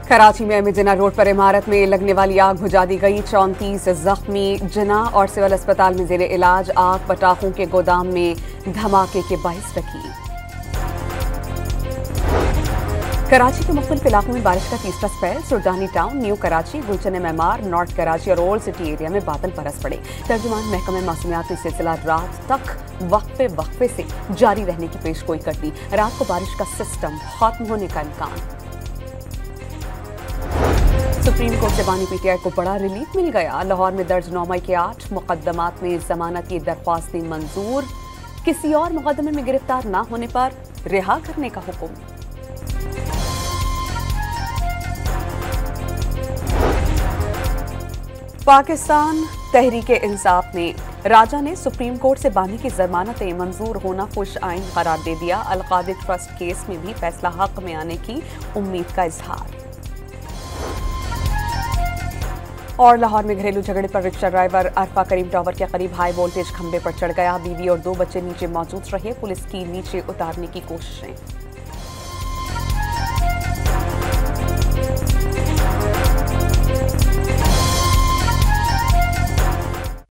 कराची में अमीर रोड पर इमारत में लगने वाली आग बुझा दी गई। 34 जख्मी। जिना और सिविल अस्पताल में जेर इलाज। आग पटाखों के गोदाम में धमाके के बाइस रखी। कराची के मुख्तलिफ इलाकों में बारिश का तीसरा स्पेल। सुल्तानी टाउन, न्यू कराची, गुलशन मेमार, नॉर्थ कराची और ओल्ड सिटी एरिया में बादल बरस पड़े। तर्जुमान महकमा मौसमियात ने सिलसिला रात तक वक्फे से जारी रहने की पेशगोई कर दी। रात को बारिश का सिस्टम खत्म होने का इम्कान। सुप्रीम कोर्ट से बानी पीटीआई को बड़ा रिलीफ मिल गया। लाहौर में दर्ज 9 मई के 8 मुकदमात में जमानत की दरख्वास्तें मंजूर। किसी और मुकदमे में गिरफ्तार न होने पर रिहा करने का हुक्म। पाकिस्तान तहरीक इंसाफ ने राजा ने सुप्रीम कोर्ट से बानी की जमानतें मंजूर होना खुश आइन करार दे दिया। अलकादिर ट्रस्ट केस में भी फैसला हक में आने की उम्मीद का इजहार। और लाहौर में घरेलू झगड़े पर रिक्शा ड्राइवर अरफा करीम टावर के करीब हाई वोल्टेज खंभे पर चढ़ गया। बीवी और 2 बच्चे नीचे मौजूद रहे। पुलिस की नीचे उतारने की कोशिशें।